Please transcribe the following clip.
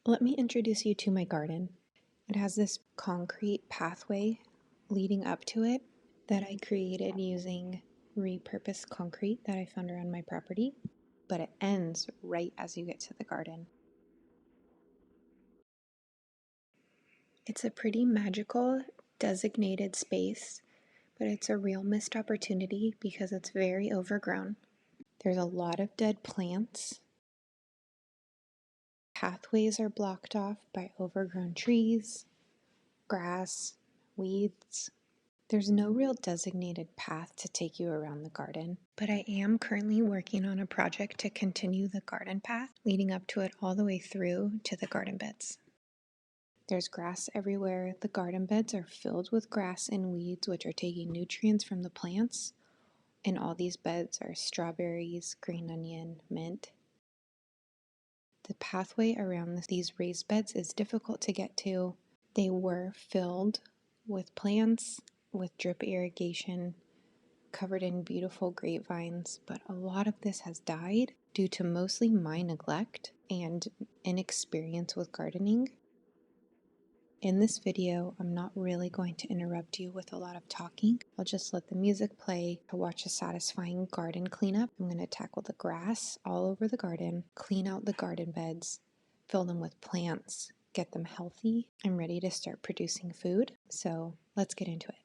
Let me introduce you to my garden. It has this concrete pathway leading up to it that I created using repurposed concrete that I found around my property, but it ends right as you get to the garden. It's a pretty magical, designated space, but it's a real missed opportunity because it's very overgrown. There's a lot of dead plants. Pathways are blocked off by overgrown trees, grass, weeds. There's no real designated path to take you around the garden, but I am currently working on a project to continue the garden path leading up to it all the way through to the garden beds. There's grass everywhere. The garden beds are filled with grass and weeds, which are taking nutrients from the plants. And all these beds are strawberries, green onion, mint. The pathway around these raised beds is difficult to get to. They were filled with plants, with drip irrigation, covered in beautiful grapevines, but a lot of this has died due to mostly my neglect and inexperience with gardening. In this video, I'm not really going to interrupt you with a lot of talking. I'll just let the music play to watch a satisfying garden cleanup. I'm going to tackle the grass all over the garden, clean out the garden beds, fill them with plants, get them healthy. I'm ready to start producing food, so let's get into it.